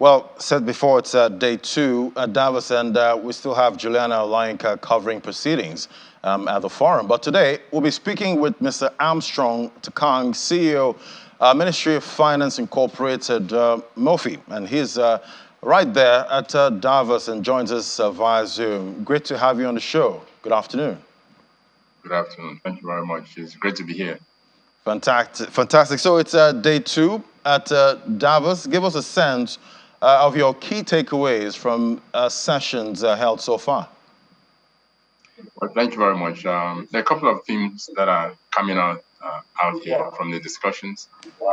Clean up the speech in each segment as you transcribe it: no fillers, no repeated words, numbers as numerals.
Well, said before, it's day two at Davos, and we still have Juliana Olayinka covering proceedings at the forum. But today, we'll be speaking with Mr. Armstrong Takang, CEO, Ministry of Finance Incorporated, MOFI, and he's right there at Davos and joins us via Zoom. Great to have you on the show. Good afternoon. Good afternoon. Thank you very much. It's great to be here. Fantastic. Fantastic. So it's day two at Davos. Give us a sense of your key takeaways from sessions held so far. Well, thank you very much. There are a couple of themes that are coming out here from the discussions.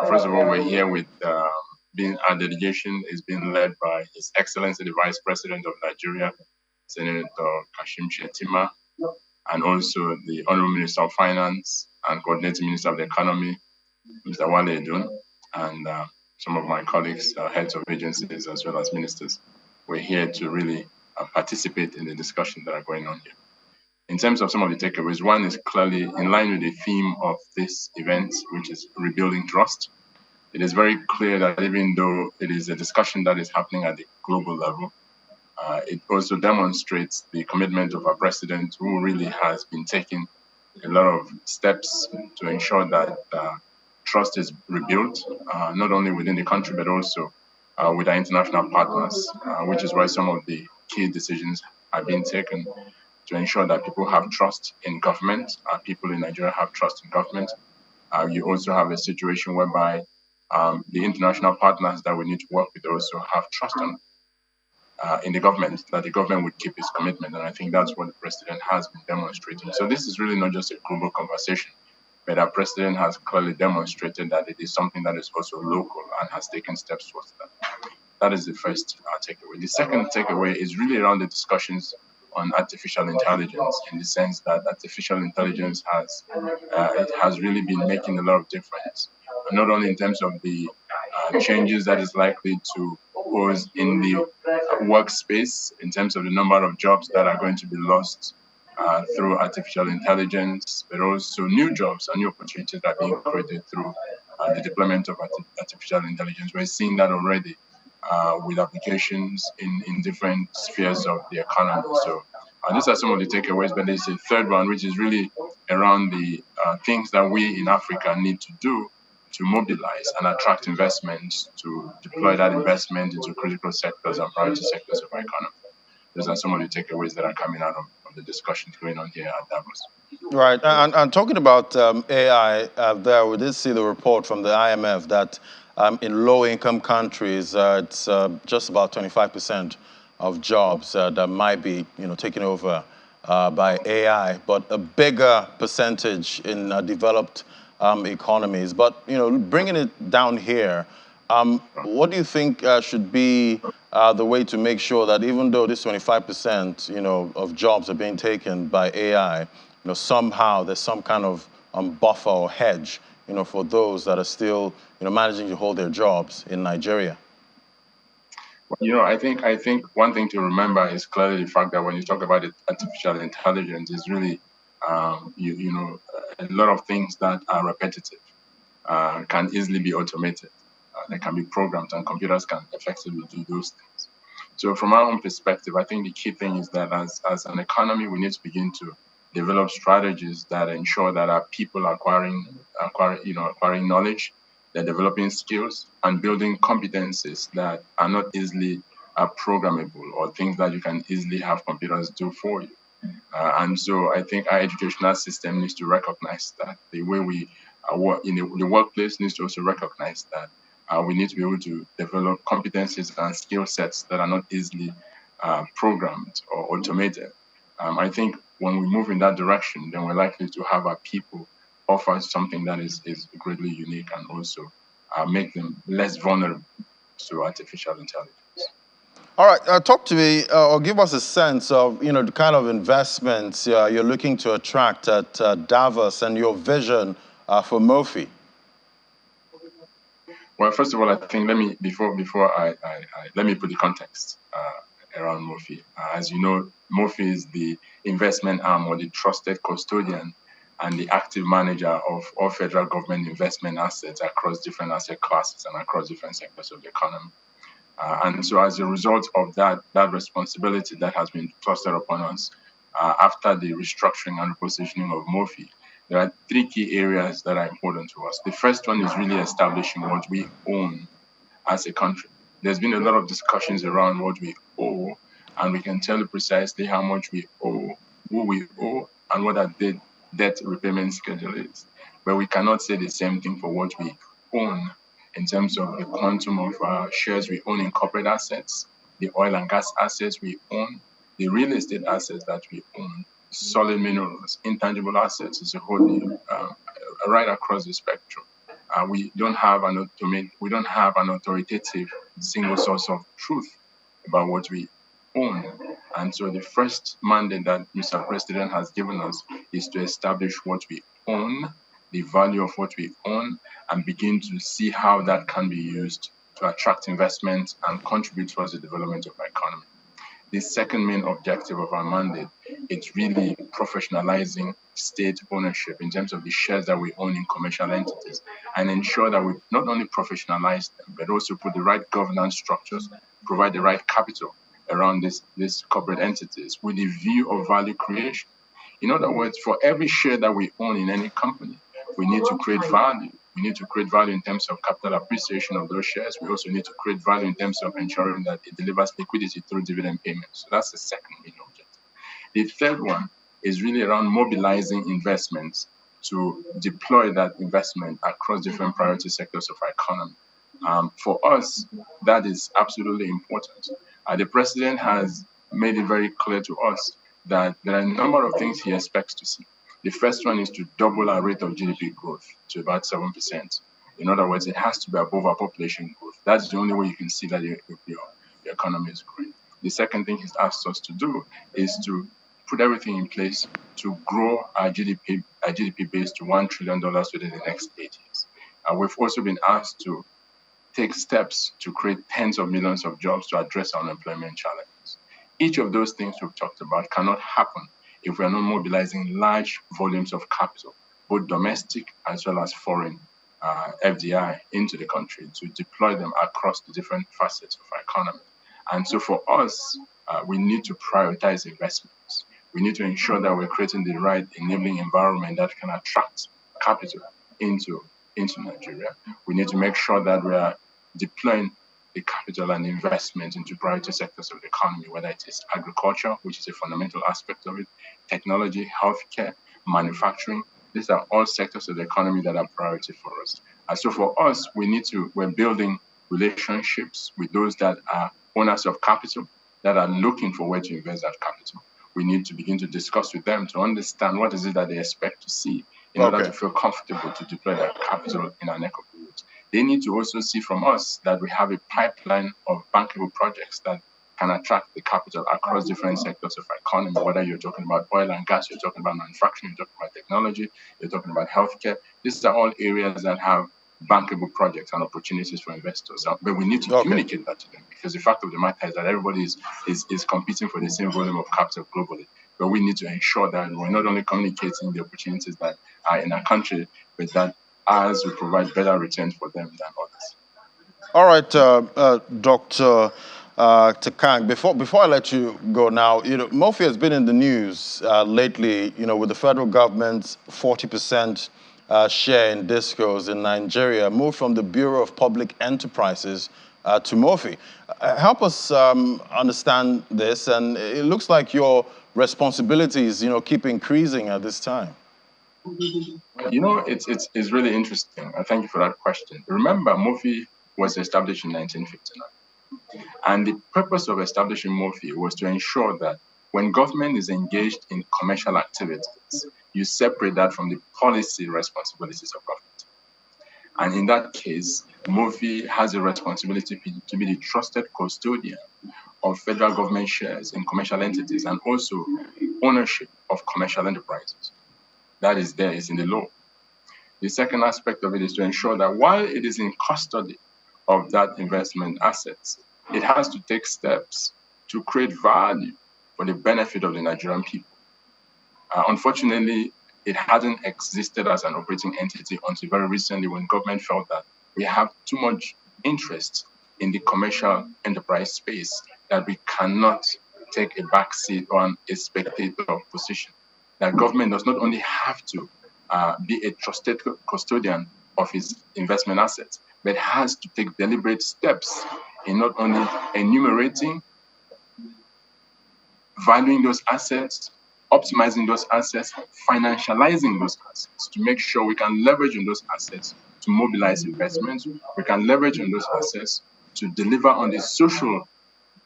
First of all, we're here with our delegation is being led by His Excellency the Vice President of Nigeria, Senator Kashim Shettima, and also the Honorable Minister of Finance and Coordinating Minister of the Economy, Mr. Wale Edun, and some of my colleagues, heads of agencies, as well as ministers. We're here to really participate in the discussions that are going on here. In terms of some of the takeaways, one is clearly in line with the theme of this event, which is rebuilding trust. It is very clear that even though it is a discussion that is happening at the global level, it also demonstrates the commitment of our president, who really has been taking a lot of steps to ensure that trust is rebuilt, not only within the country, but also with our international partners, which is why some of the key decisions are being taken to ensure that people have trust in government, people in Nigeria have trust in government. You also have a situation whereby the international partners that we need to work with also have trust in the government, that the government would keep its commitment. And I think that's what the president has been demonstrating. So this is really not just a global conversation, but our president has clearly demonstrated that it is something that is also local and has taken steps towards that. That is the first takeaway. The second takeaway is really around the discussions on artificial intelligence, in the sense that artificial intelligence has really been making a lot of difference, not only in terms of the changes that is likely to pose in the workspace, in terms of the number of jobs that are going to be lost through artificial intelligence, but also new jobs and new opportunities that are being created through the deployment of artificial intelligence. We're seeing that already with applications in different spheres of the economy. So these are some of the takeaways, but there's a third one, which is really around the things that we in Africa need to do to mobilize and attract investments, to deploy that investment into critical sectors and priority sectors of our economy. Those are some of the takeaways that are coming out of the discussions going on here at Davos. Right, and talking about AI, there we did see the report from the IMF that in low-income countries, it's just about 25% of jobs that might be, taken over by AI, but a bigger percentage in developed economies. But bringing it down here, what do you think should be the way to make sure that even though this 25%, of jobs are being taken by AI, somehow there's some kind of buffer or hedge, for those that are still, managing to hold their jobs in Nigeria? Well, I think one thing to remember is clearly the fact that when you talk about artificial intelligence, is really, a lot of things that are repetitive can easily be automated. They can be programmed, and computers can effectively do those things. So from our own perspective, I think the key thing is that as an economy, we need to begin to develop strategies that ensure that our people are acquiring knowledge, they're developing skills and building competencies that are not easily programmable, or things that you can easily have computers do for you. And so I think our educational system needs to recognize that. The way we work in the workplace needs to also recognize that we need to be able to develop competencies and skill sets that are not easily programmed or automated. I think when we move in that direction, then we're likely to have our people offer something that is greatly unique, and also make them less vulnerable to artificial intelligence. All right, talk to me or give us a sense of, the kind of investments you're looking to attract at Davos, and your vision for MOFI. Well, first of all, I think let me put the context around MOFI. As you know, MOFI is the investment arm, or the trusted custodian and the active manager of all federal government investment assets across different asset classes and across different sectors of the economy. And so as a result of that responsibility that has been thrust upon us after the restructuring and repositioning of MOFI, there are three key areas that are important to us. The first one is really establishing what we own as a country. There's been a lot of discussions around what we owe, and we can tell you precisely how much we owe, who we owe, and what our debt repayment schedule is. But we cannot say the same thing for what we own in terms of the quantum of shares we own in corporate assets, the oil and gas assets we own, the real estate assets that we own, solid minerals, intangible assets as a whole, right across the spectrum. We don't have an authoritative single source of truth about what we own. And so the first mandate that Mr. President has given us is to establish what we own, the value of what we own, and begin to see how that can be used to attract investment and contribute towards the development of our economy. The second main objective of our mandate is really professionalizing state ownership in terms of the shares that we own in commercial entities and ensure that we not only professionalize them, but also put the right governance structures, provide the right capital around these corporate entities with the view of value creation. In other words, for every share that we own in any company, we need to create value. We need to create value in terms of capital appreciation of those shares. We also need to create value in terms of ensuring that it delivers liquidity through dividend payments. So that's the second main objective. The third one is really around mobilizing investments to deploy that investment across different priority sectors of our economy. For us, that is absolutely important. The president has made it very clear to us that there are a number of things he expects to see. The first one is to double our rate of GDP growth to about 7%. In other words, it has to be above our population growth. That's the only way you can see that your economy is growing. The second thing he's asked us to do is to put everything in place to grow our GDP base to $1 trillion within the next 8 years. We've also been asked to take steps to create tens of millions of jobs to address our unemployment challenges. Each of those things we've talked about cannot happen if we are not mobilizing large volumes of capital, both domestic as well as foreign FDI into the country to deploy them across the different facets of our economy. And so for us, we need to prioritize investments. We need to ensure that we're creating the right enabling environment that can attract capital into Nigeria. We need to make sure that we are deploying the capital and investment into priority sectors of the economy, whether it is agriculture, which is a fundamental aspect of it, technology, healthcare, manufacturing. These are all sectors of the economy that are priority for us. And so for us, we're building relationships with those that are owners of capital, that are looking for where to invest that capital. We need to begin to discuss with them to understand what is it that they expect to see in order to feel comfortable to deploy that capital in our neck of the woods. They need to also see from us that we have a pipeline of bankable projects that can attract the capital across different sectors of our economy, whether you're talking about oil and gas, you're talking about manufacturing, you're talking about technology, you're talking about healthcare. These are all areas that have bankable projects and opportunities for investors. But we need to communicate that to them, because the fact of the matter is that everybody is competing for the same volume of capital globally. But we need to ensure that we're not only communicating the opportunities that are in our country, but that ours will provide better returns for them than others. All right, Dr. Takang, before I let you go now, MOFI has been in the news lately, with the federal government's 40% share in discos in Nigeria, moved from the Bureau of Public Enterprises to MOFI. Help us understand this, and it looks like your responsibilities, keep increasing at this time. It's really interesting. Thank you for that question. Remember, MOFI was established in 1959. And the purpose of establishing MOFI was to ensure that when government is engaged in commercial activities, you separate that from the policy responsibilities of government. And in that case, MOFI has a responsibility to be the trusted custodian of federal government shares in commercial entities and also ownership of commercial enterprises. That is in the law. The second aspect of it is to ensure that while it is in custody of that investment assets, it has to take steps to create value for the benefit of the Nigerian people. Unfortunately, it hadn't existed as an operating entity until very recently, when government felt that we have too much interest in the commercial enterprise space, that we cannot take a backseat on a spectator position. That government does not only have to be a trusted custodian of its investment assets, but has to take deliberate steps in not only enumerating, valuing those assets, optimizing those assets, financializing those assets to make sure we can leverage on those assets to mobilize investments. We can leverage on those assets to deliver on the social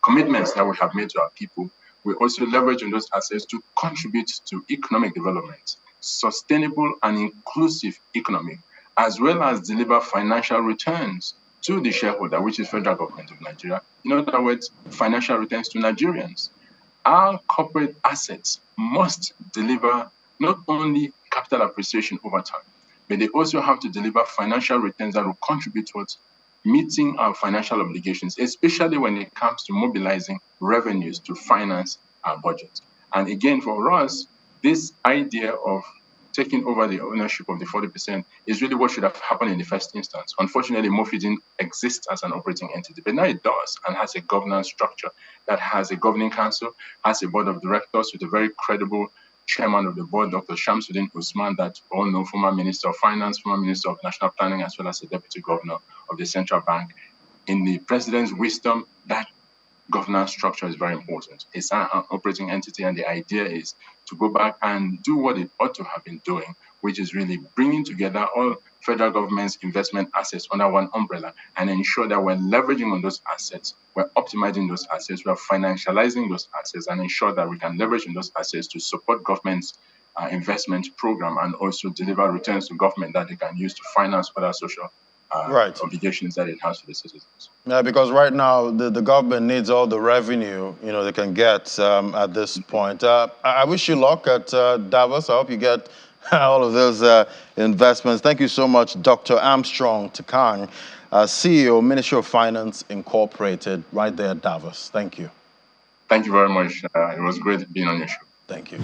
commitments that we have made to our people. We also leverage on those assets to contribute to economic development, sustainable and inclusive economy, as well as deliver financial returns to the shareholder, which is federal government of Nigeria. In other words, financial returns to Nigerians. Our corporate assets must deliver not only capital appreciation over time, but they also have to deliver financial returns that will contribute towards meeting our financial obligations, especially when it comes to mobilizing revenues to finance our budget. And again, for us, this idea of taking over the ownership of the 40% is really what should have happened in the first instance. Unfortunately, MOFI didn't exist as an operating entity, but now it does and has a governance structure that has a governing council, has a board of directors with a very credible chairman of the board, Dr. Shamsuddin Usman, that all know, former Minister of Finance, former Minister of National Planning, as well as the Deputy Governor of the Central Bank. In the president's wisdom, that governance structure is very important. It's an operating entity, and the idea is to go back and do what it ought to have been doing, which is really bringing together all federal government's investment assets under one umbrella and ensure that we're leveraging on those assets, we're optimizing those assets, we're financializing those assets, and ensure that we can leverage on those assets to support government's investment program and also deliver returns to government that they can use to finance other social obligations that it has to the citizens. Yeah, because right now the government needs all the revenue they can get at this point. I wish you luck at Davos. I hope you get all of those investments. Thank you so much, Dr. Armstrong Takang, CEO, Ministry of Finance Incorporated, right there at Davos. Thank you. Thank you very much. It was great being on your show. Thank you.